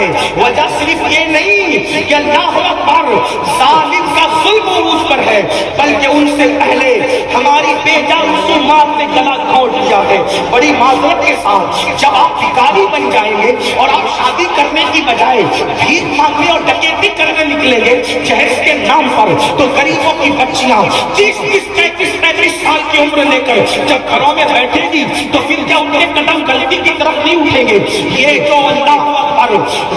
ہے۔ وجہ صرف یہ نہیں کہ اللہ اکبر ظالم کا ظلم عروج پر ہے، بلکہ ان سے پہلے ہماری بے جا رسومات نے گلا گھونٹ دیا ہے۔ بڑی معذرت کے ساتھ جب آپ بھکاری بن جائیں گے اور آپ شادی کرنے کی بجائے بھیک مانگنے اور ڈکیتی کرنے نکلیں گے جہیز کے نام پر، تو غریبوں کی بچیاں 30 35 سال کی عمر لے کر جب گھروں میں بیٹھے گی تو پھر کیا ان کے قدم غلطی کی طرف نہیں اٹھیں گے؟ یہ جو اللہ اکبر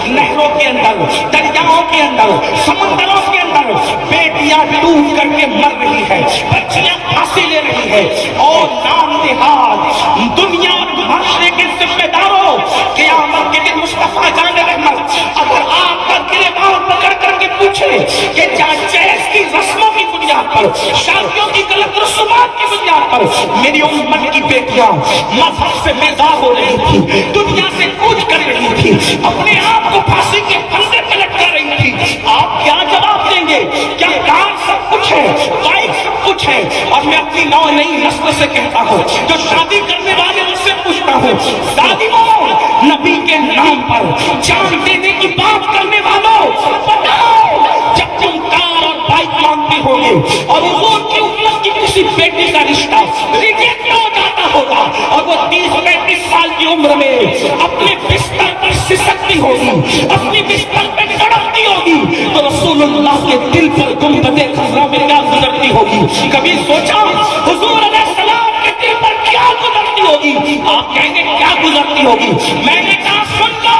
نہروں کے اندر، دریاؤں کے اندر، سمندروں کے اندر بیٹیاں ڈوب کر کے مر رہی ہے، بچیاں پھانسی لے رہی ہے، اور نام نہاد دنیا اور معاشرے کے ذمہ داروں، قیامت کے دن مصطفیٰ جان رحمت اگر آپ کا گریبان پکڑ کر کے پوچھے کہ جہیز کی رسموں کی بنیاد پر، شادیوں کی غلط رسومات کی بنیاد پر میری امت کی بیٹیاں مذہب سے بیزار ہو رہی تھی، دنیا سے کوچ کر رہی تھی، اپنے آپ کو پھانسی کے پھندے پہ لٹکا رہی تھی، آپ کیا جواب دیں گے؟ کیا کار سب کچھ ہے، بائک سب کچھ ہے؟ اور میں اپنی نئی نسل سے کہتا ہوں، جو شادی کرنے والے ان سے پوچھتا ہوں، ظالموں، نبی کے نام پر جان دینے کی بات کرنے والوں، بتاؤ جب تم کار اور بائک مانگتے ہوگے اور حضور کی امت کی کسی بیٹی کا رشتہ ریجیکٹ ہو جاتا ہوگا اور وہ 30-35 سال کی عمر میں اپنے بستر پر سسکتی ہوگی، اپنی بستر پہ تڑپتی ہوگی، تو رسول اللہ کے دل پر گنبدِ خضرا میں کیا گزرتی ہوگی؟ کبھی سوچا حضور علیہ السلام کے دل پر کیا گزرتی ہوگی؟ آپ کہیں گے کیا گزرتی ہوگی؟ میں نے کہا سن لو،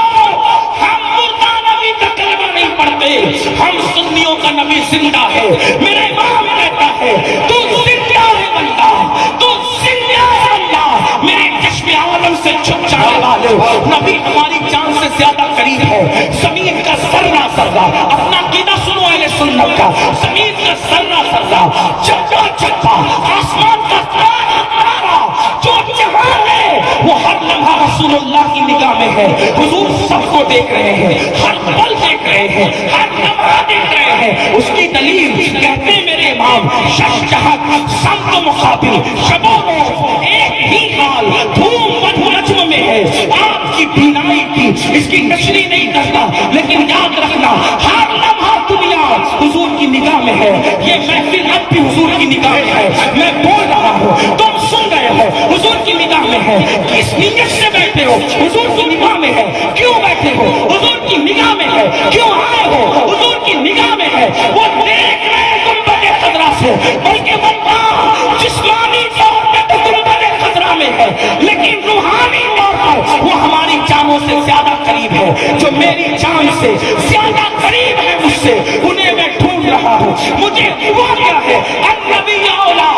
ہم مردہ نبی کا کلمہ نہیں پڑھتے، ہم سنیوں کا نبی زندہ ہے۔ میرے امام کہتا ہے تو زندہ ہے بندہ، تو زندہ ہے اللہ، میرے چشم عالم سے چھپ جانے والے نبی ہماری جان سے زیادہ قریب ہے۔ زمین کا ذرہ ذرہ، اپنا عقیدہ سنو اہل سنت کا، زمین کا ذرہ ذرہ، چپا چپا، آسمان کا تارا تارا، جو جہاں ہے وہ ہر لمحہ رسول اللہ کی نگاہ میں ہے۔ حضور سب کو دیکھ رہے ہیں، ہر پل دیکھ رہے ہیں، ہر لمحہ دیکھ رہے ہیں۔ اس کی دلیل کہتے ہیں میرے امام، شش جہت سمت مقابل، شب و روز ایک ہی حال، دھوم بدھ نجم میں ہے۔ آپ کی بینائی کی اس کی تشریح نہیں کرتا، لیکن یاد رکھنا ہر لمحہ دنیا حضور کی نگاہ میں ہے۔ یہ محفل اب بھی حضور کی نگاہ میں ہے، میں بول رہا ہوں، تم سن رہے ہو، حضور کی نگاہ میں ہے۔ کس نیت سے بیٹھے ہو؟ حضور کی نگاہ میں ہے۔ کیوں بیٹھے ہو؟ حضور کی نگاہ میں ہے۔ کیوں آئے ہو؟ حضور کی نگاہ میں ہے۔ وہ دیکھ رہے گنبدِ خضرا سے، بلکہ واللہ جسمانی طور پہ تو گنبدِ خضرا میں ہے، لیکن روحانی طور پر وہ ہماری جانوں سے زیادہ قریب ہے۔ جو میری جان سے زیادہ قریب ہے مجھ سے، انہیں میں ڈھونڈ رہا ہوں۔ مجھے ہوا کیا ہے؟ النبی اولا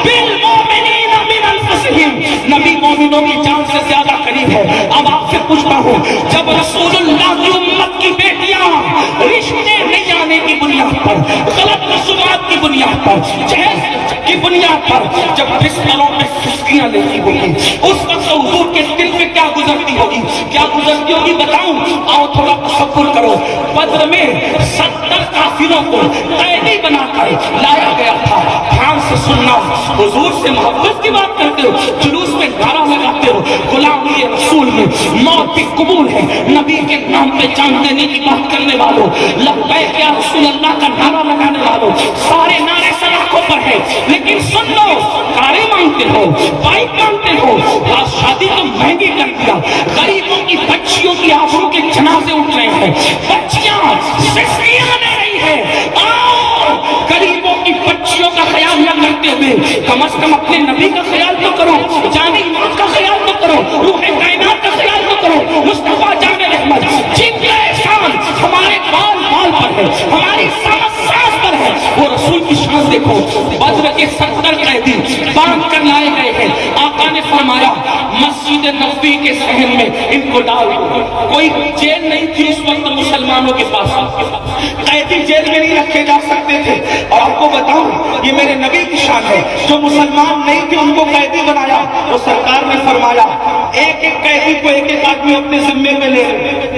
بالمؤمنین من انفسہم، نبی مومنوں کی جان سے زیادہ قریب ہے۔ اب آپ سے پوچھتا ہوں، جب رسول اللہ کی امت کی بیٹیاں رشتے نہیں آنے کی بنیاد پر، غلط رسومات کی بنیاد پر، جہیز کی بنیاد پر جب بستروں میں سسکیاں لیتی ہوگی، اس وقت حضور کے دل میں کیا گزرتی ہوگی؟ کیا گزرتی ہوگی بتاؤں؟ آؤ تھوڑا تصور کرو۔ بدر میں 70 کافروں کو قیدی بنا کر لایا گیا تھا۔ دھیان سے سننا، حضور سے محبت کی بات کرتے ہو، جلوس میں نعرہ لگاتے ہو، غلامی رسول میں موت بھی قبول ہے، نبی کے نام پہ جان دینے کی بات کرنے والوں، لبیک یا رسول اللہ کا نعرہ لگانے والوں، سارے نعرے سلاخوں پر ہے، لیکن سن لو، کاریں مانگتے ہو، بائک مانگتے ہو، شادی تو مہنگی کر دیا، غریبوں کی بچیوں کی آبرو کے جنازے اٹھ رہے ہیں، بچیاں سسکیاں لے رہی ہے۔ آؤ غریبوں کی بچیوں کا خیال نہ کرتے ہوئے کم از کم اپنے نبی کا خیال تو کرو، جان ایمان کا خیال تو کرو، روح کائنات کا خیال تو کرو۔ مصطفیٰ جان رحمت جن کا احسان ہمارے بال بال پر ہے، ہماری سانس سانس پر ہے، وہ رسول کی شان دیکھو۔ بدر کے 70 قیدی باندھ کر لائے گئے ہیں۔ آقا نے فرمایا مسجد نبوی کے صحن میں ان کو ڈال دو۔ کوئی جیل نہیں تھی اس وقت مسلمانوں کے پاس، قیدی جیل میں نہیں رکھے جا سکتے تھے۔ اور آپ کو بتاؤں یہ میرے نبی کی شان ہے، جو مسلمان نہیں تھے ان کو قیدی بنایا، وہ سرکار نے فرمایا ایک ایک قیدی کو ایک ایک آدمی اپنے ذمے میں لے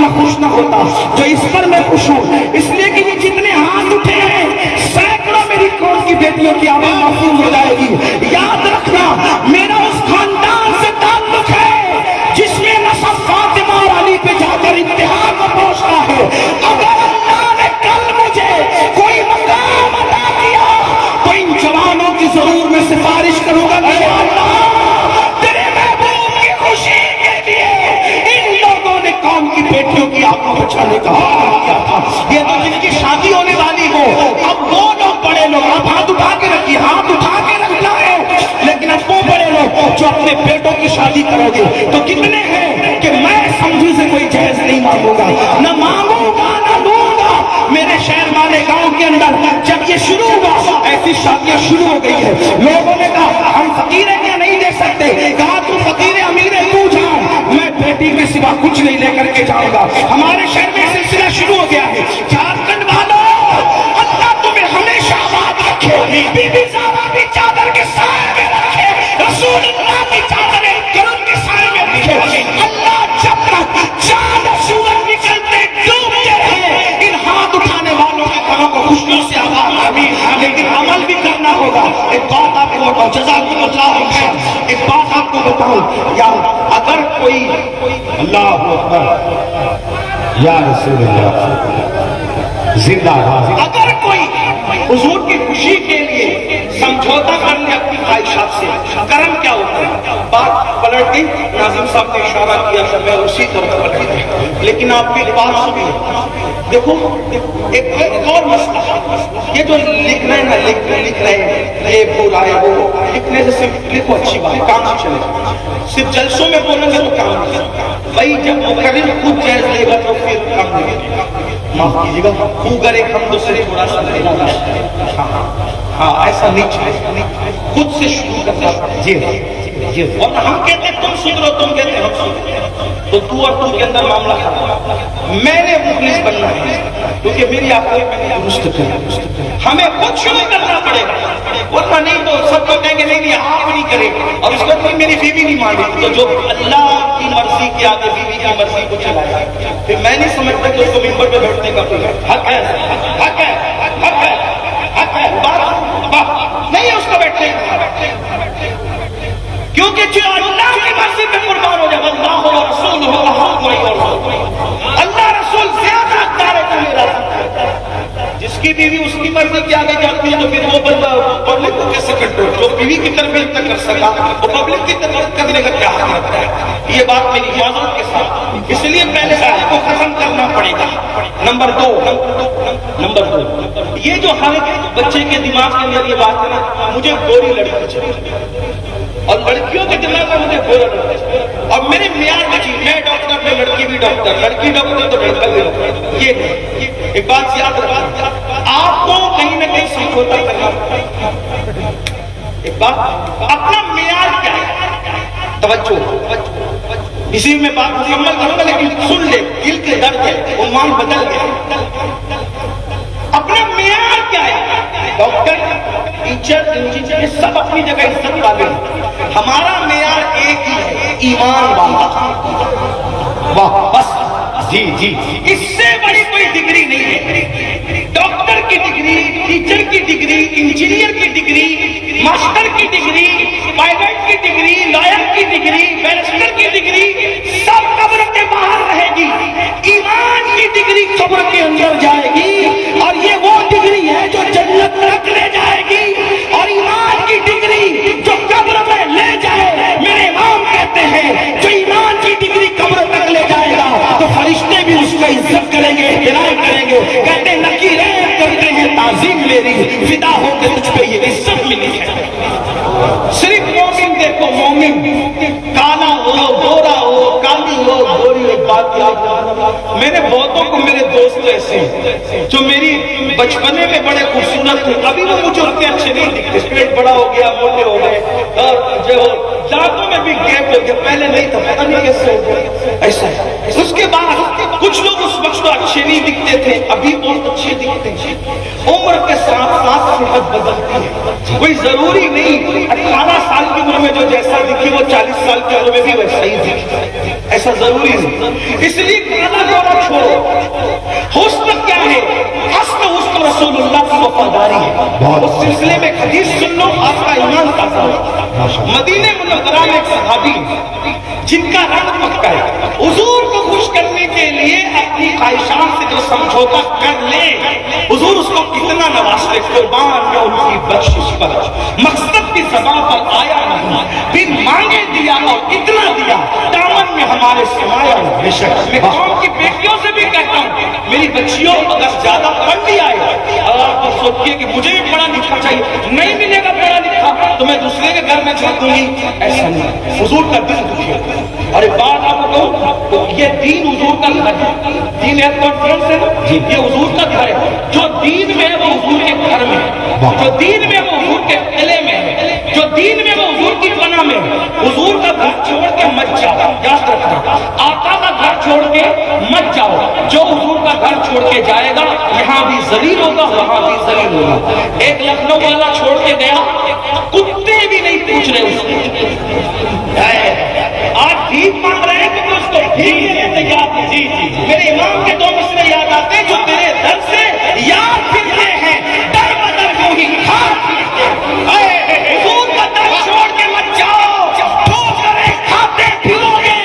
اتنا خوش نہ ہوتا جو اس پر میں خوش ہوں، اس لیے کہ یہ جتنے ہاتھ اٹھے ہیں سینکڑوں میری قوم کی بیٹیوں کی آواز محفوظ ہو جائے گی۔ یاد رکھنا میرا اس خاندان سے تعلق ہے جس میں نسب فاطمہ اور علی پہ جا کر انتہا کو پہنچتا ہے۔ اگر اللہ نے کل مجھے کوئی مقام عطا کیا تو ان جوانوں کی ضرور میں سفارش کروں گا کہ یا اللہ تیرے محبوب کی خوشی کے لیے ان لوگوں نے قوم کی بیٹیوں کی آگ کو بچانے کا حکم کیا تھا۔ یہ تو جن کی شادی ہونے والی ہو، اب وہ لوگ بڑے لوگ، آپ ہاتھ اٹھا کے رکھیے، ہاتھ اٹھا کے رکھنا ہے، لیکن اب وہ بڑے لوگ جو اپنے بیٹوں کی شادی کرو گے تو کتنے ہیں کہ میں سمجھی سے کوئی جہیز نہیں مانگوں گا، نہ مانگوں گا نہ دوں گا۔ میرے شہر والے گاؤں کے اندر جب یہ شروع ہوا ایسی شادیاں شروع ہو گئی ہے۔ لوگوں نے کہا ہم فقیر ہیں کیا نہیں دے سکتے؟ کہا تو فقیر امیر ہے تو جا، میں بیٹی کے سوا کچھ نہیں لے کر کے جاؤں گا۔ ہمارے شہر میں سلسلہ شروع ہو گیا ہے۔ جھارکھنڈ والوں اللہ تمہیں ہمیشہ آباد رکھے، بی بی زہرا بھی چادر کے سائے میں رکھے، رسول اللہ کی چادر کرم کے سائے میں رکھے۔ اللہ جب تک چاند سورج نکلتے ڈوبتے رہے ان ہاتھ اٹھانے والوں کے گھروں کو خوشیوں سے آباد رکھے، لیکن عمل بھی کرنا ہوگا۔ ایک بات آپ کو بتاؤں، جزاکم اللہ خیر، ایک بات آپ کو بتاؤں، یا اگر کوئی اللہ اکبر یا رسول اللہ زندہ باد، اگر کوئی حضور کی خوشی کے لیے سمجھوتا کر لے اپنی خواہشات سے، کرم کیا ہوتا ہے؟ بات پلٹ گئی، ناظم صاحب نے اشارہ کیا تھا، میں اسی طرف پلٹ گئی، لیکن آپ کی بات سنیے۔ دیکھو ایک اور مسئلہ، یہ جو لکھ رہے ہیں نا، لکھ رہے ہیں یہ بولا ہے وہ لکھنے سے صرف لکھو اچھی بات، کام سے چلے، صرف جلسوں میں بولیں گے تو کام نہیں، بھائی جب مقرر خود جائز لے گا تو پھر کام نہیں۔ معاف کیجیے گا، خوگر ایک ہم دوسرے تھوڑا سا لینا ہے، ہاں ایسا نہیں چاہیے، خود سے شروع کرنا پڑے۔ جی جی، ورنہ ہم کہتے ہیں تم سدھرو، تم کہتے ہیں ہم سدھرو، تو اور تو کے اندر معاملہ خراب۔ میں نے مخلص بننا ہے کیونکہ میری آپ کو درست کریں، ہمیں خود شروع کرنا پڑے گا، ورنہ نہیں تو سب کو کہیں گے نہیں آپ نہیں کریں، اور اس وقت میری بیوی نہیں مانے، تو جو اللہ کی مرضی کے آگے بیوی کی مرضی کو چلائے، پھر میں نہیں سمجھتا کہ اس کو ممبر پہ بیٹھنے کا کوئی حق ہے، حق ہے، حق ہے، حق ہے، بات نہیں ہے اس کو بیٹھنے کا، کیونکہ جو اللہ کی مرضی پہ قربان ہو جائے، اللہ و رسول اللہ رسول زیادہ حقدار ہے کہ میرا، جس کی بیوی اس کی مرضی کے آگے جاتی ہے تو پھر وہ بندہ پبلک کو کیسے کنٹرول، جو بیوی کی طرف اتنا کر سکا وہ پبلک کی طرف کرنے کا کیا حق رکھتا ہے؟ یہ بات میری اجازت کے ساتھ، اس لیے پہلے آیت کو ختم کرنا پڑے گا۔ نمبر دو، یہ جو ہر بچے کے دماغ کے اندر یہ بات ہے نا، مجھے گوری لڑکی چاہیے اور لڑکیوں کے دماغ میں مجھے گورا لڑکا چاہیے، اور میرے معیار بچی، میں ڈاکٹر میں لڑکی بھی ڈاکٹر، لڑکی ڈاکٹر تو لڑکا بھی ڈاکٹر۔ یہ ایک بات یاد رکھنا، آپ کو کہیں نہ کہیں سمجھوتا کرنا پڑتا ہے۔ ایک بات، اپنا معیار کیا ہے؟ توجہ، اسی میں بات مکمل کروں گا لیکن سن لے، دل کے درد ہے، عنوان بدل گیا۔ اپنا معیار کیا ہے؟ ڈاکٹر، ٹیچر، انجینئر، یہ سب اپنی جگہ عزت والے ہیں، ہمارا معیار ایک ہی ہے، ایمان والا۔ واہ، بس، جی جی، اس سے بڑی کوئی ڈگری نہیں ہے۔ ڈاکٹر کی ڈگری، ٹیچر کی ڈگری، انجینئر کی ڈگری، ماسٹر کی ڈگری، پائلٹ کی ڈگری، لائر کی ڈگری، بیرسٹر کی ڈگری، سب قبر کے باہر رہے گی۔ ایمان کی ڈگری قبر کے اندر جائے گی، اور یہ وہ ڈگری ہے جو جنت تک لے جائے گی، اور ایمان کی ڈگری جو قبر میں لے جائے، میرے امام کہتے ہیں جو ایمان کی ڈگری قبر تک لے جائے گا تو فرشتے بھی اس کا عزت کریں گے، احترام کریں گے، کہتے ہیں نکیریں کرتے ہیں تعظیم میری، فدا ہو کے تجھ پہ یہ عزت ملی ہے۔ صرف مومن دیکھو، مومن کالا ہو، گورا ہو، کالی ہو، گوری ہو، بات یاد رکھنا۔ میں نے بہتوں کو، میرے دوست ایسے جو میری بچپنے میں بڑے خوبصورت تھے، ابھی وہ مجھے اتنے اچھے نہیں دکھتے، پیٹ بڑا ہو گیا، موٹے ہو گئے، اور جو دانتوں میں بھی گیپ ہو گیا، پہلے نہیں تھا، پتہ نہیں کیسے ہو گیا ایسا ہے۔ اس کے بعد کچھ لوگ اس وقت اچھے نہیں دکھتے تھے، ابھی بہت اچھے دکھتے ہیں۔ عمر کے ساتھ ساتھ صحت بدلتی ہے، کوئی ضروری نہیں 18 سال کی عمر میں جو جیسا دکھے وہ 40 سال کی عمر میں بھی ویسا ہی دکھے، ایسا ضروری نہیں. اس لیے کالا گورا چھوڑو. حسن کیا ہے؟ حسن رسول اللہ کی وفاداری ہے. اس سلسلے میں حدیث سن لو، آپ کا ایمان تازہ ہو. مدینہ منورہ میں ایک صحابی جن کا رنگ پکا ہے، حضور کو خوش کرنے کے لیے اپنی خواہشات سے جو سمجھوتا کر لے، حضور اس کو کتنا نوازتے. قربان یا ان کی بخشش پر مقصد کی زبان پر آیا نہیں، پھر مانگے دیا اور اتنا دیا دامن میں ہمارے سمایا. بے شک میں قوم کی بیٹیوں سے بھی کہتا ہوں، میری بچیوں اگر زیادہ پڑھ لیا ہے اور آپ کو سوچیے کہ مجھے بھی پڑھا لکھا چاہیے، نہیں ملے گا پڑھا لکھا تو میں دوسرے کے گھر میں چھوڑ دوں گی، ایسا نہیں. حضور کا دل دکھی ہے. اور ایک بات آپ کو، یہ دین حضور کا گھر ہے. دین ایک کانفرنس ہے، یہ حضور کا گھر ہے. جو دین میں ہے وہ حضور کے گھر میں ہے، جو دین میں وہ حضور کے قلعے میں ہے، جو دین میں وہ حضور کی پناہ میں ہے. حضور کا گھر چھوڑ کے مت جاؤ، یاد رکھنا. آقا کا گھر چھوڑ کے مت جاؤ. جو حضور کا گھر چھوڑ کے جائے گا یہاں بھی ذلیل ہوگا، وہاں بھی ذلیل ہوگا. ایک لکھنؤ والا چھوڑ کے گیا، کتے بھی نہیں پوچھ رہے اس کو. آج بھیک مانگ رہے ہیں کہ اس کو بھیک دینے تیار ہیں. جی جی جی میرے امام کے دو مسئلے یاد آتے ہیں جو تیرے در سے یاد پھرتے ہیں، در بدر کو ہی کھا پھرتے ہیں. حضور کا در چھوڑ کے مت جاؤ، ٹھوکریں کھاتے پھرو گے،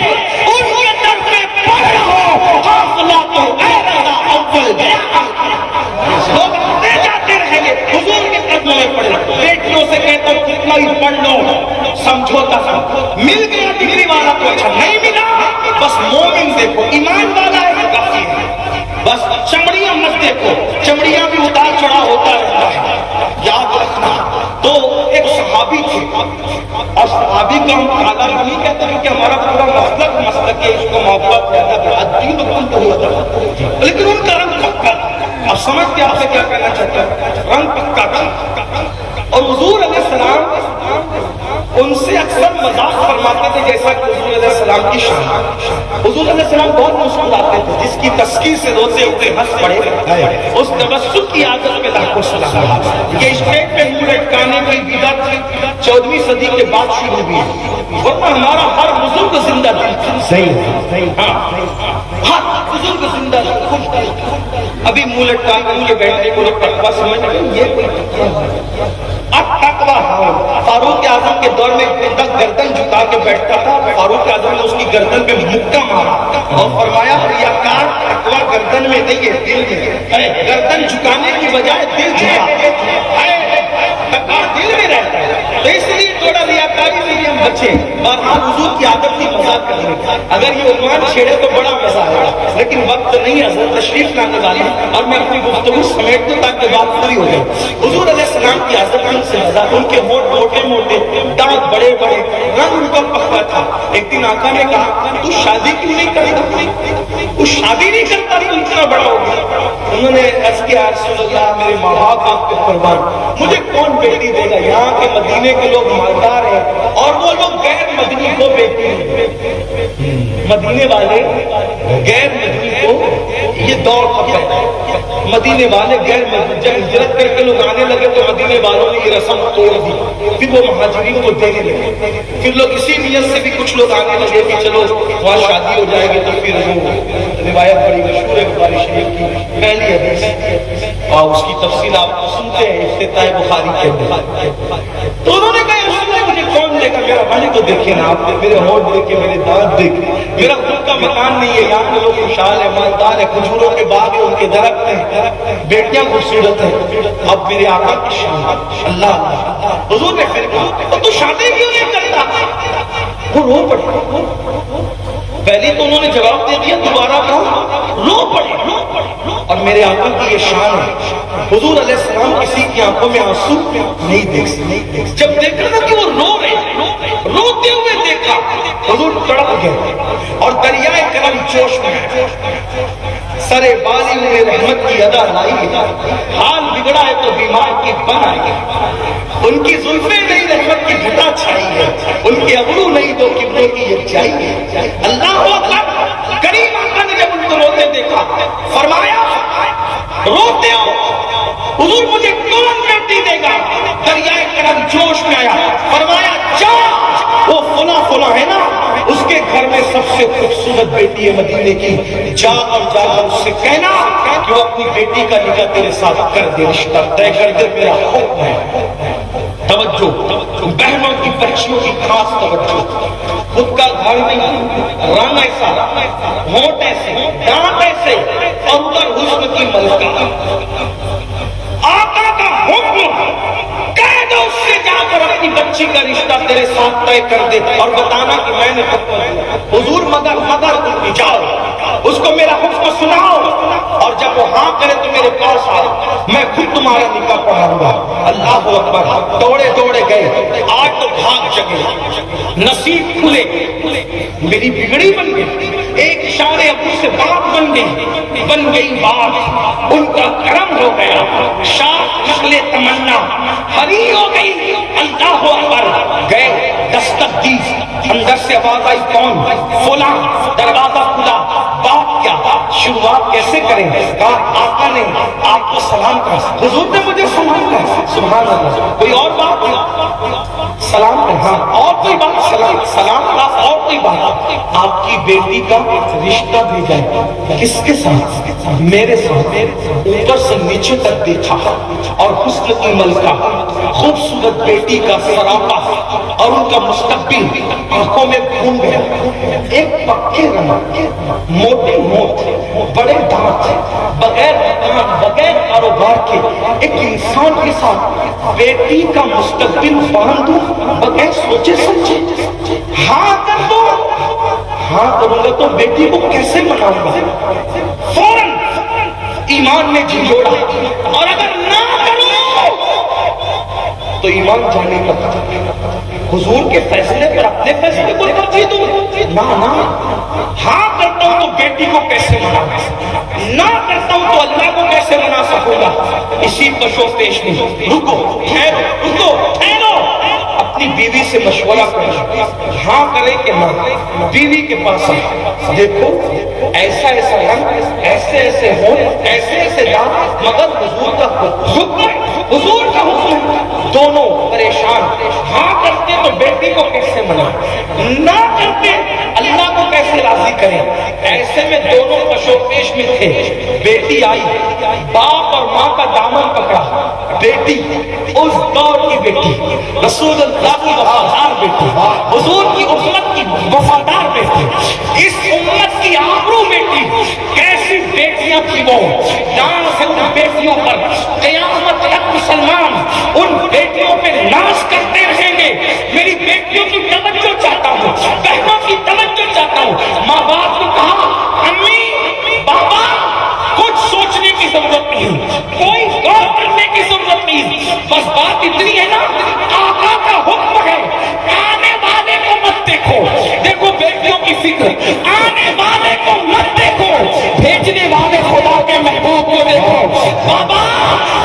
ان کے در پہ پڑ رہو. قافلہ تو اے رضا اول گیا، لوگ آتے جاتے رہیں گے، حضور کے قدموں میں پڑے. بیٹیوں سے کہتا ہوں کتنا ہی پڑھ لو، سمجھوتا تھا. مل گیا ڈگری والا تو اچھا، نہیں ملا بس مومن دیکھو، ایمان والا ہے تو کافی ہے. بس چمڑیاں مت دیکھو، چمڑیاں بھی اتار چڑھا ہوتا رہتا ہے، یاد رکھنا. تو ایک صحابی تھے، اور صحابی کا ہم کالا نہیں کہتے کیونکہ ہمارا پورا مسلک ہے، اس کو محبت ہے، لیکن ان کا رنگ پکا. اب سمجھ کے آپ سے کیا کہنا چاہتا ہوں، رنگ پکا تھا. اور حضور علیہ السلام ان سے اکثر مذاق فرماتے تھے، جیسا کہ حضور علیہ السلام کی شان. حضور علیہ السلام بہت مسکراتے تھے، جس کی تسکین سے روتے ہوتے ہنس پڑے اس تبسم کی عادت پہ لاکھوں سلام. یہ اسٹیج پہ منہ لٹکانے کی بدعت 14ویں صدی کے بعد شروع ہوئی، ورنہ ہمارا ہر بزرگ زندہ تھا. صحیح، ہر بزرگ زندہ تھا. ابھی منہ لٹکا کے مجھے بیٹھنے کو لوگ تقویٰ سمجھ رہے ہیں، یہ کوئی تقویٰ نہیں. اب تقویٰ فاروق اعظم کے دور میں گردن جھکا کے بیٹھتا تھا. فاروق اعظم نے اس کی گردن پہ مکہ مارا اور فرمایا ریاکار تقویٰ گردن میں نہیں ہے دل میں. گردن جھکانے کی بجائے دل جھکا، تقویٰ دل میں رہتا ہے. تو اس لیے تھوڑا ریاکاری سے بھی ہم بچے. اور ہاں حضور کی عادت تھی مذاق کرنے کی، اگر یہ عنوان چھیڑے تو بڑا مزہ آئے گا، لیکن وقت نہیں ہے. حضرت تشریف لانے والے اور میں اپنی گفتگو سمیٹ دوں تاکہ بات پوری ہو جائے. حضور علیہ السلام کی عادت ان سے مزاق، ان کے ہونٹ موٹے موٹے، دانت بڑے بڑے، رنگ ان کا پکا تھا. ایک دن آقا نے کہا تو شادی کیوں نہیں کرتا، تو شادی نہیں کرتا تو اتنا بڑا ہو گیا. انہوں نے عرض کیا رسول اللہ میرے ماں باپ آپ کے قربان، مجھے کون بیٹی دے گا؟ یہاں کے مدینے کے لوگ مالدار ہیں اور وہ لوگ غیر مدنی کو بیٹی ہیں. مدینے والے غیر مدنی کو، یہ دور اب ہے، مدینے والے غیر مدنی. جب ہجرت کر کے لوگ آنے لگے تو مدینے والوں نے یہ رسم توڑ دی، پھر وہ مہاجرین کو دینے لگے. پھر لوگ اسی نیت سے بھی کچھ لوگ آنے لگے کہ چلو وہاں شادی ہو جائے گی. تو پھر وہ روایت بڑی مشہور ہے بخاری شریف کی پہلی حدیث، اور اس کی تفصیل آپ سنتے ہیں افتتاح بخاری کے اندر. تو انہوں نے کہا رسول اللہ مجھے کون دے گا؟ میرا بھائی تو دیکھے نا آپ نے، میرے ہونٹ دیکھے، میرے دانت دیکھے، میرا خود کا مکان نہیں ہے، یہاں کے لوگ خوشحال ہیں، مالدار ہیں، کھجوروں کے باغ ہیں، ان کے درخت ہیں، بیٹیاں خوبصورت ہیں. اب میرے آقا کی شان، اللہ حضور نے پھر کہا تو شادی کیوں نہیں کرتا؟ وہ رو پڑے. پہلے تو انہوں نے جواب دے دیا، دوبارہ کہا رو پڑے. اور میرے آقا کی یہ شان ہے، حضور علیہ السلام کسی کی آنکھوں میں آنسو نہیں دیکھ سکتے. جب دیکھا نا کہ وہ رو رہے، روتے ہوئے دیکھا، حضور تڑپ گئے اور دریائے کرم جوش میں سرے بالی ہوئے رحمت کی ادا لائی. حال بگڑا ہے تو بیمار کی بن آئی، ان کی زلفیں نہیں رحمت کی گھٹا چھائی ہے، ان کے ابرو نہیں تو قبلے کی یکجائی ہے. اللہ اکبر. کریم آقا نے جب ان کو روتے دیکھا فرمایا روتے ہو حضور مجھے کون بیٹی دے گا؟ دریائے کرم جوش میں آیا، فرمایا جا وہ فلاں فلاں ہے نا، اس کے گھر میں سب سے خوبصورت بیٹی ہے مدینے کی، جا اور جا کر اس سے کہنا کہ وہ اپنی بیٹی کا نکاح تیرے ساتھ کر دے، رشتہ طے کر دے، میرا حکم ہے۔ توجہ، بہنوں کی بچیوں کی خاص توجہ، خود کا گھر نہیں، رنگ ایسا، ہونٹ ایسے، دانت ایسے، اور ادھر حسن کی ملکہ، آقا کا حکم، کہہ دو اس سے جا کر اپنی بچی کا رشتہ تیرے ساتھ طے کر دے، اور بتانا کہ میں نے حکم دیا حضور، مگر جاؤ اس کو میرا حکم سناؤ، اور جب وہ ہاں کرے تو میرے پاس آؤ، میں خود تمہارا نکاح پڑھاؤں گا۔ اللہ اکبر، دوڑے دوڑے گئے، آج تو بھاگ جگے، نصیب کھلے، میری بگڑی بن گئی، ایک اشارے ابو سے بات بن گئی بات، ان کا کرم ہو گیا، شاخ نخل تمنا ہری ہو گئی۔ اللہ اکبر، گئے دستک دی، اندر سے آواز آئی، کون؟ فلاں، دروازہ کھلا، بات کیا، شروعات کیسے کریں؟ کہا آقا نے آپ کو سلام کہا، حضور نے مجھے سلام کہا، سبحان اللہ، کوئی اور بات؟ سلام کہا، اور کوئی بات؟ سلام کہا، اور کوئی بات؟ آپ کی بیٹی کا رشتہ بھیجا ہے، کس کے ساتھ؟ میرے ساتھ۔ اوپر سے نیچے تک دیکھا، اور حسن کی ملکہ، خوبصورت بیٹی کا سراپا اور ان کا مستقبل آنکھوں میں گھوم گیا۔ ایک پکے رنگ، موٹے موٹ، بڑے دانت، بغیر مکان، بغیر کاروبار کے ایک انسان کے ساتھ بیٹی کا مستقبل باندھ دوں بغیر سوچے سمجھے؟ ہاں کر دو، ہاں کروں گا تو بیٹی کو کیسے مناؤں گا؟ فوراً ایمان نے جھنجھوڑا، اور اگر نہ کروں تو ایمان جانے کا حضور کے فیصلے پر اپنے فیصلے کو ترجیح دوں؟ نہ، ہاں کرتا ہوں تو بیٹی کو کیسے مناؤں، نہ کرتا ہوں تو اللہ کو کیسے منا سکوں گا؟ اسی پشو پیش میں رکو، ٹھہرو، اپنی بیوی سے مشورہ کرو، ہاں کرے کہ نہ۔ بیوی کے پاس دیکھو، ایسا ایسا رنگ، ایسے ایسے ہو، ایسے ایسے دانت، مگر حضور کا حکم، حضور کا حکم۔ دونوں پریشان، ہاں کرتے تو بیٹی کو کیسے منائیں، نہ کرتے اللہ کو کیسے راضی کریں؟ ایسے میں دونوں پشوپیش میں تھے۔ بیٹی آئی، باپ اور ماں کا دامن پکڑا، بیٹی اس دور کی بیٹی، رسول اللہ کی وفادار بیٹی، حضور کی امت کی وفادار بیٹی، اس امت کی آبرو بیٹی، کیسی بیٹیاں تھی وہ، جان سے ان بیٹیوں پر قیامت تک مسلمان ان بیٹیوں پہ ناز کرتے رہیں گے۔ میری بیٹیوں کی توجہ چاہتا ہوں، بہنوں کی توجہ چاہتا ہوں۔ ماں باپ نے کہا، امی بابا کچھ سوچنے کی ضرورت نہیں، کوئی غور کرنے کی ضرورت نہیں، بس بات اتنی ہے نا، آقا کا حکم ہے، آنے والے کو مت دیکھو، دیکھو بیٹیوں کی فکر، آنے والے کو مت دیکھو، بھیجنے والے خدا کے محبوب کو دیکھو۔ بابا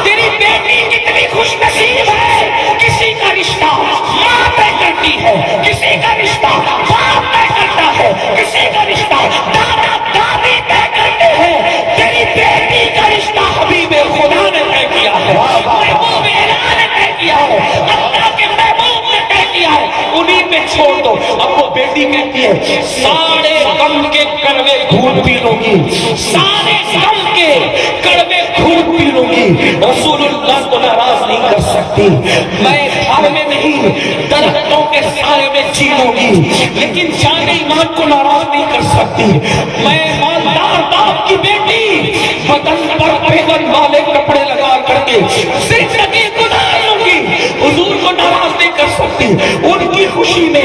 تیری بیٹی کتنی خوش نصیب ہے، کسی کا رشتہ ماں طے کرتی ہے، کسی کا رشتہ باپ طے کرتا ہے، کسی کا رشتہ دادا دادی طے کرتے ہیں، تیری بیٹی کا رشتہ حبیب خدا نے طے کیا ہے، محبوب الہ نے طے کیا ہے، اللہ کے محبوب نے طے کیا ہے، انہی پہ چھوڑ دو۔ اب وہ بیٹی کہتی ہے، سارے غم کے کڑوے گھونٹ پی لوں گی، سارے غم کے کڑوے گھونٹ پی لوں گی، رسول اللہ کو ناراض نہیں کر سکتی، میں گھر میں نہیں درختوں کے سائے میں جی لوں گی، لیکن جان ایمان کو ناراض نہیں کر سکتی، میں مالدار باپ کی بیٹی بدن پر پیغن والے کپڑے لگا کر کے زندگی گزار لوں گی، حضور کو ناراض نہیں کر سکتی۔ ان کی خوشی میں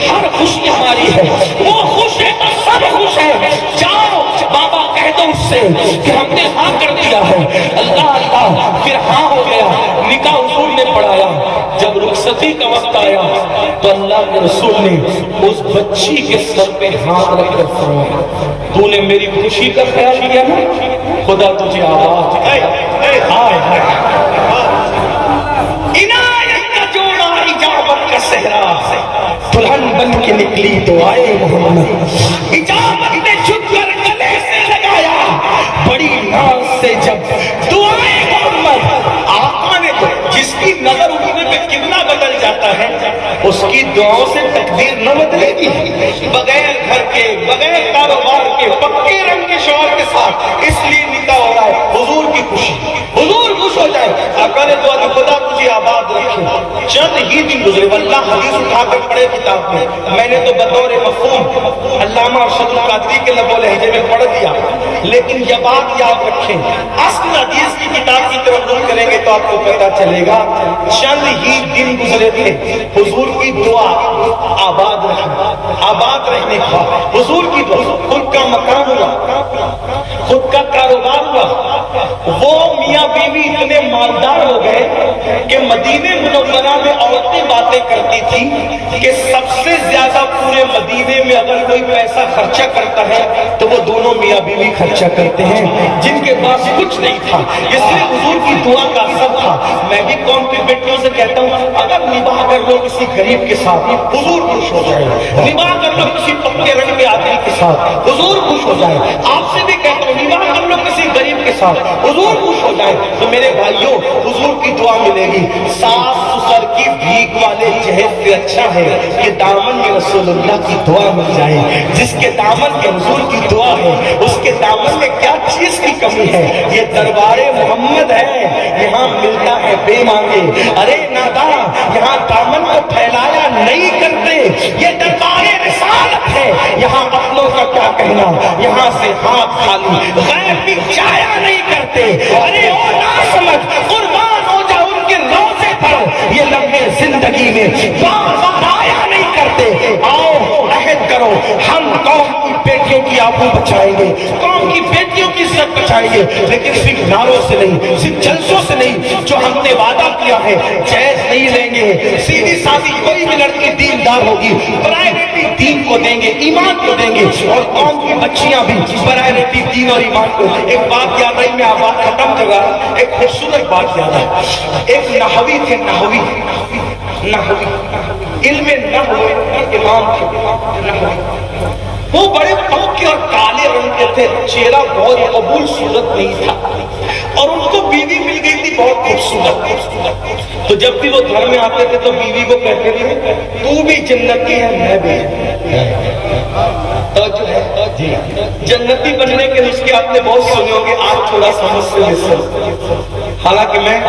ہر خوشی ہماری ہے، وہ خوش ہے تو سب خوش ہے۔ جاؤ بابا کہہ دو اس سے کہ ہم نے ہاں کر دیا ہے، اللہ اللہ، پھر ہاں ہو گیا، نکاح حضور نے پڑھایا۔ جب رخصتی کا وقت آیا تو اللہ کے رسول نے اس بچی کے سر پہ ہاتھ رکھ کر فرمایا، تو نے میری خوشی کا خیال کیا نا، خدا تجھے آباد عنایت کا جوڑا اجابت کا صحرا، دلہن بن کے نکلی تو آئے محمد، اجابت نے جھک کر گلے سے لگایا، بڑی ناز سے جب دعائے محمد، آقا نے جس کی نظر اٹھنے پہ کتنا بدل جاتا ہے اس کی دعاؤں سے تقدیر نہ بدلے گی؟ بغیر گھر کے، بغیر کاروبار کے، پکے رنگ کے شوہر کے ساتھ اس لیے نکاح ہو رہا ہے حضور کی خوشی، حضور خوش ہو جائے۔ آقا نے دعا کہ خدا تجھے آباد رکھے۔ چند ہی دن گزرے، واللہ حدیث اٹھا کر پڑھے کتاب میں نے تو بطور مفہوم علامہ ارشد القادری کے لب و لہجے میں پڑھ دیا، لیکن یہ بات یاد رکھیں، اصل حدیث کی کتاب کی طرف رجوع کریں گے تو آپ کو پتہ چلے گا چند ہی دن گزرے تھے، حضور کی دعا آباد رکھنا، آباد رہنے کا، حضور کی دعا، خود کا مکان ہوا، خود کا کاروبار ہوا۔ وہ میاں بیوی اتنے مالدار ہو گئے کہ مدینے منورہ میں عورتیں باتیں کرتی تھی کہ سب سے زیادہ پورے مدینے میں اگر کوئی پیسہ خرچہ کرتا ہے تو وہ دونوں میاں بیوی خرچہ کرتے ہیں جن کے پاس کچھ نہیں تھا۔ اس لیے حضور کی دعا کا اثر تھا۔ میں بھی قوم کی بیٹیوں سے کہتا ہوں اگر نباہ کر لو کسی غریب کے ساتھ حضور خوش ہو جائے، نباہ کر لو کسی پکے رنگ کے آدمی کے ساتھ حضور خوش ہو جائے۔ آپ سے بھی کہتا ہوں نباہ کر لو کسی غریب کے ساتھ حضور خوش ہو جائے تو میرے بھائیوں حضور کی دعا ملے گی۔ صاف سسر کی بھیک والے جہیز سے اچھا ہے کہ دامن میں رسول اللہ کی دعا مل جائے۔ جس کے دامن کے حضور کی دعا ہے اس کے دامن میں کیا چیز کی کمی ہے؟ یہ دربار محمد ہے، یہاں ملتا ہے بے مانگے۔ ارے نادا یہاں دامن کو پھیلایا نہیں کرتے، یہ دربار رسالت ہے، یہاں اپنوں کا کیا کہنا، یہاں سے ہاتھ خالی، غیر بھی جایا نہیں کرتے۔ ارے او نہ سمجھ قربان ہو جا ان کے روزے پر، یہ لمحے زندگی میں بار بار آیا نہیں کرتے۔ آؤ عہد کرو ہم قوم کی بیٹیوں کی آبرو بچائیں گے، قوم کی بیٹیوں کی عزت بچائیں گے، لیکن صرف نعروں سے نہیں، صرف جلسوں سے نہیں، جو ہم نے وعدہ کیا ہے جائز نہیں لیں گے۔ سیدھی سادھی کوئی بھی لڑکی دیندار ہوگی پرائیویٹی دین کو دیں گے، ایمان کو دیں گے، اور قوم کی بچیاں بھی پرائیویٹی دین اور ایمان کو۔ ایک بات یاد آئی، میں آواز ختم کر رہا، ایک خوبصورت بات یاد آئی۔ ایک نحوی تھے، نحوی علم نحو امام تھے نحوی۔ وہ بڑے پکے اور کالے رنگ کے تھے، چہرہ بہت قبول صورت نہیں تھا، اور ان کو بیوی مل گئی تھی بہت خوبصورت۔ تو جب بھی وہ گھر میں آتے تھے تو بیوی کو کہتے تھے تو بھی جنتی ہے میں بھی جی۔ جنتی بننے کے نسخے آپ نے بہت سنے ہوں گے، آج تھوڑا سمجھ سے لسن۔ حالانکہ میں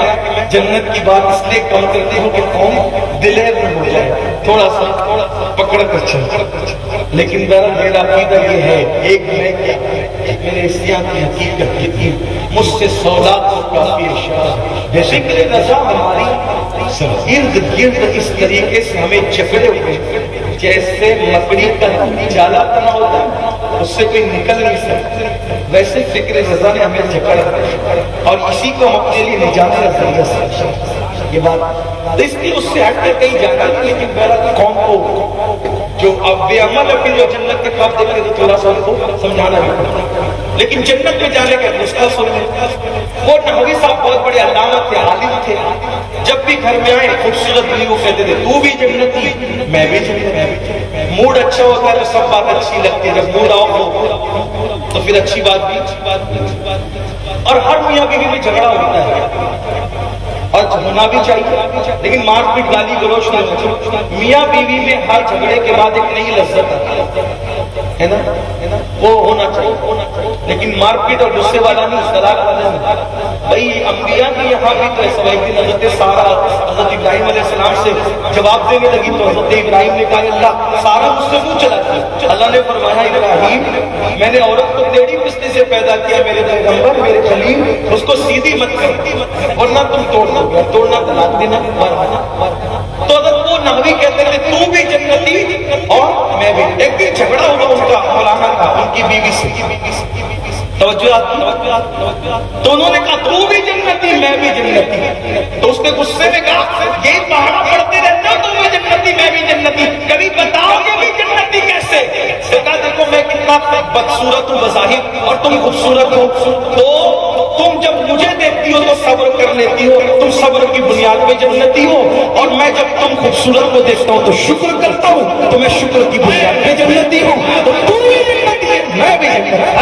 جنت کی بات اس لیے کم کرتی ہوں کہ قوم دلیر نہ ہو جائے، تھوڑا سا پکڑ کر چل، لیکن میرا عقیدہ یہ ہے، ایک میرے اسیاں کی حقیقت کتنی مجھ سے سولاد کو کافی اشارہ ذکر رضا ہماری ارد گرد اس طریقے سے ہمیں جکڑے ہوئے جیسے مکڑی کا جالا تنا ہوتا ہے، اس سے کوئی نکل نہیں سکتا، ویسے فکر رضا نے ہمیں جکڑا اور اسی کو ہم اپنے لیے نجات کا ذریعہ سمجھا۔ یہ بات اس لیے اس سے ہٹ کر کہیں جانا نہیں، لیکن میرا قوم کو جو اب بے عمل اپنی جو جنت کے خواب دیکھتے تو تھوڑا سا ان کو سمجھانا بھی پڑتا، لیکن جنت میں جانے کا نسخہ سن لیں۔ وہ نحوی صاحب بہت بڑے علامہ تھے، عالم تھے، جب بھی گھر میں آئے خوبصورت بھی وہ کہتے تھے تو بھی جنتی میں بھی جنتی۔ موڈ اچھا ہوتا ہے تو سب بات اچھی لگتی ہے، جب موڈ آف ہو تو پھر اچھی بات بھی۔ اور ہر میاں بیوی میں جھگڑا ہوتا ہے اور ہونا بھی چاہیے، لیکن مار پیٹ گالی گلوچ نہیں ہونا۔ میاں بیوی میں ہر جھگڑے کے بعد ایک نئی لذت ہے نا، وہ ہونا چاہیے، لیکن مار پیٹ اور غصے والا نہیں، طلاق والا نہیں۔ بھائی انبیاء کی یہاں بھی تو ایسا ہے کہ حضرت سارہ حضرت ابراہیم علیہ السلام سے جواب دینے لگی تو حضرت ابراہیم نے کہا اللہ سارہ مجھ سے کیوں چلاتی؟ اللہ نے فرمایا ابراہیم میں نے عورت کو ٹیڑھی پستے سے پیدا کیا، میرے پیغمبر میرے خلیل، اس کو سیدھی مت کر ورنہ تم توڑ دو گے، توڑنا طلاق دینا۔ تو اگر وہ نحوی کہتے تھے تو بھی جنتی اور میں بھی، ایک دن جھگڑا ہوا ان کا مولانا کا ان کی بیوی سے، توجہ تو انہوں نے کہا تو بھی جنتی میں بھی جنتی، تو اس نے غصے میں کہا یہ پہاڑا پڑھتے رہتے ہو تو میں جنتی میں بھی جنتی، کبھی بتاؤ گے بھی جنتی کیسے؟ کہا دیکھو میں کتنا بدصورت ہوں بظاہر اور تم خوبصورت ہو، تو تم جب مجھے دیکھتی ہو تو صبر کر لیتی ہو، تم صبر کی بنیاد پہ جنتی ہو، اور میں جب تم خوبصورت کو دیکھتا ہوں تو شکر کرتا ہوں، تو میں شکر کی بنیاد پہ جنتی ہوں، تو تم بھی جنتی ہے میں بھی جنتی۔